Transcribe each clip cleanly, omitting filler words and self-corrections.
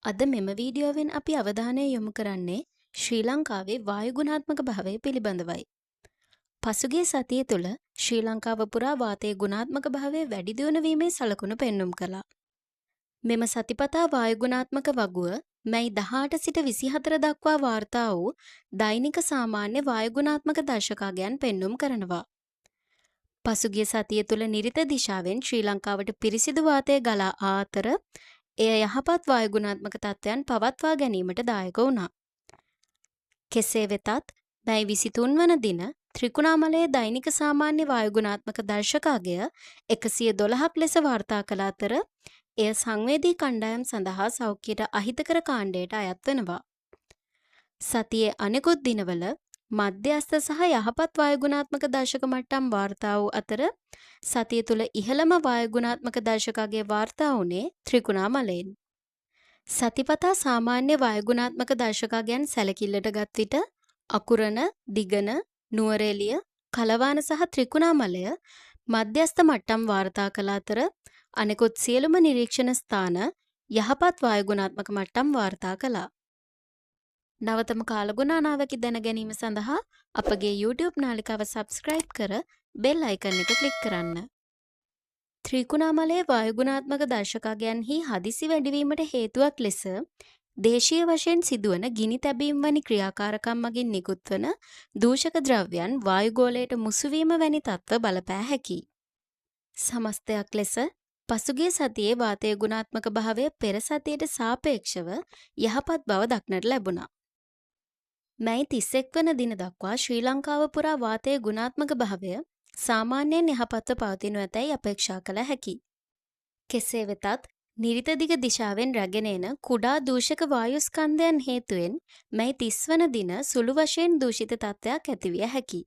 අද මෙම වීඩියෝවෙන් අපි අවධානය යොමු කරන්නේ ශ්‍රී ලංකාවේ වායු ගුණාත්මක භාවය පිළිබඳවයි. පසුගිය සතිය තුළ ශ්‍රී ලංකාව පුරා වාතයේ ගුණාත්මක භාවය වැඩි දියුණු වීමේ සලකුණු පෙන්눔 කළා. මෙම සතිපතා වායු ගුණාත්මක වගුව මැයි 18 සිට 24 දක්වා වාර්තා වූ දෛනික සාමාන්‍ය වායු ගුණාත්මක දර්ශකයන් පෙන්눔 කරනවා. පසුගිය සතිය තුළ නිරිත දිශාවෙන් ශ්‍රී ලංකාවට පිරිසිදු වාතය ගලා ආ අතර එය යහපත් වායු ගුණාත්මක තත්ත්වයන් පවත්වා ගැනීමට දායක වුණා. කෙසේ වෙතත් මැයි 23 වන දින ත්‍රිකුණාමලයේ දෛනික සාමාන්‍ය වායු ගුණාත්මක දර්ශකය 112ක් ලෙස වාර්තා කළ අතර එය සංවේදී කණ්ඩායම් සඳහා සෞඛ්‍යයට අහිතකර කාණ්ඩයට අයත් වෙනවා. සතියේ අනෙකුත් දිනවල මධ්‍යස්ථ සහ යහපත් වායු ගුණාත්මක දර්ශක මට්ටම් වාර්තා වූ අතර සතිය තුළ ඉහළම වායු ගුණාත්මක දර්ශකගේ වාර්තා වුණේ ත්‍රිකුණාමලයෙන්. සතිපතා සාමාන්‍ය වායු ගුණාත්මක දර්ශකයන් සැලකිල්ලට ගත් විට අකුරණ, දිගන, නුවරඑළිය, කලවාන සහ ත්‍රිකුණාමලය මධ්‍යස්ථ මට්ටම් වාර්තා කළ අතර අනෙකුත් සියලුම නිරීක්ෂණ ස්ථාන යහපත් වායු ගුණාත්මක මට්ටම් වාර්තා කළා. නවතම කාලගුණානාවකි දැන ගැනීම සඳහා අපගේ YouTube නාලිකාව සබ්ස්ක්‍රයිබ් කර බෙල් අයිකන් එක ක්ලික් කරන්න. ත්‍රිකුණාමලයේ වායු ගුණාත්මක දර්ශකයන්හි හදිසි වැඩිවීමට හේතුවක් ලෙස දේශීය වශයෙන් සිදුවන ගිනි තැබීම් වැනි ක්‍රියාකාරකම් මගින් නිකුත් වන දූෂක ද්‍රව්‍යයන් වායුගෝලයට මුසුවීම වැනි තත්ත්ව බලපෑ හැකියි. සමස්තයක් ලෙස පසුගිය සතියේ වාතයේ ගුණාත්මක භාවය පෙර සතියට සාපේක්ෂව යහපත් බව දක්නට ලැබුණා. මැයි 31 වන දින දක්වා ශ්‍රී ලංකාව පුරා වාතයේ ගුණාත්මක භාවය සාමාන්‍යයෙන් යහපත්ව පවතිනු ඇතැයි අපේක්ෂා කළ හැකියි. කෙසේ වෙතත් නිරිත දිග දිශාවෙන් රැගෙන එන කුඩා දූෂක වායු ස්කන්ධයන් හේතුවෙන් මැයි 30 වන දින සුළු වශයෙන් දූෂිත තත්ත්වයක් ඇතිවිය හැකියි.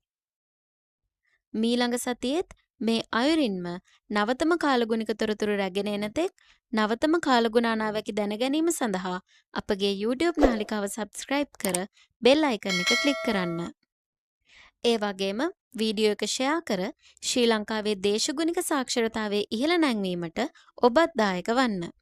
මීළඟ සතියේත් මේ අයුරින්ම නවතම කාලගුණික තොරතුරු රැගෙන එන තෙක් නවතම කාලගුණානාවකි දැන ගැනීම සඳහා අපගේ YouTube නාලිකාව සබ්ස්ක්‍රයිබ් කර බෙල් අයිකන් එක ක්ලික් කරන්න. ඒ වගේම වීඩියෝ එක ෂෙයා කර ශ්‍රී ලංකාවේ දේශගුණික සාක්ෂරතාවයේ ඉහළ නැංවීමට ඔබත් දායක වන්න.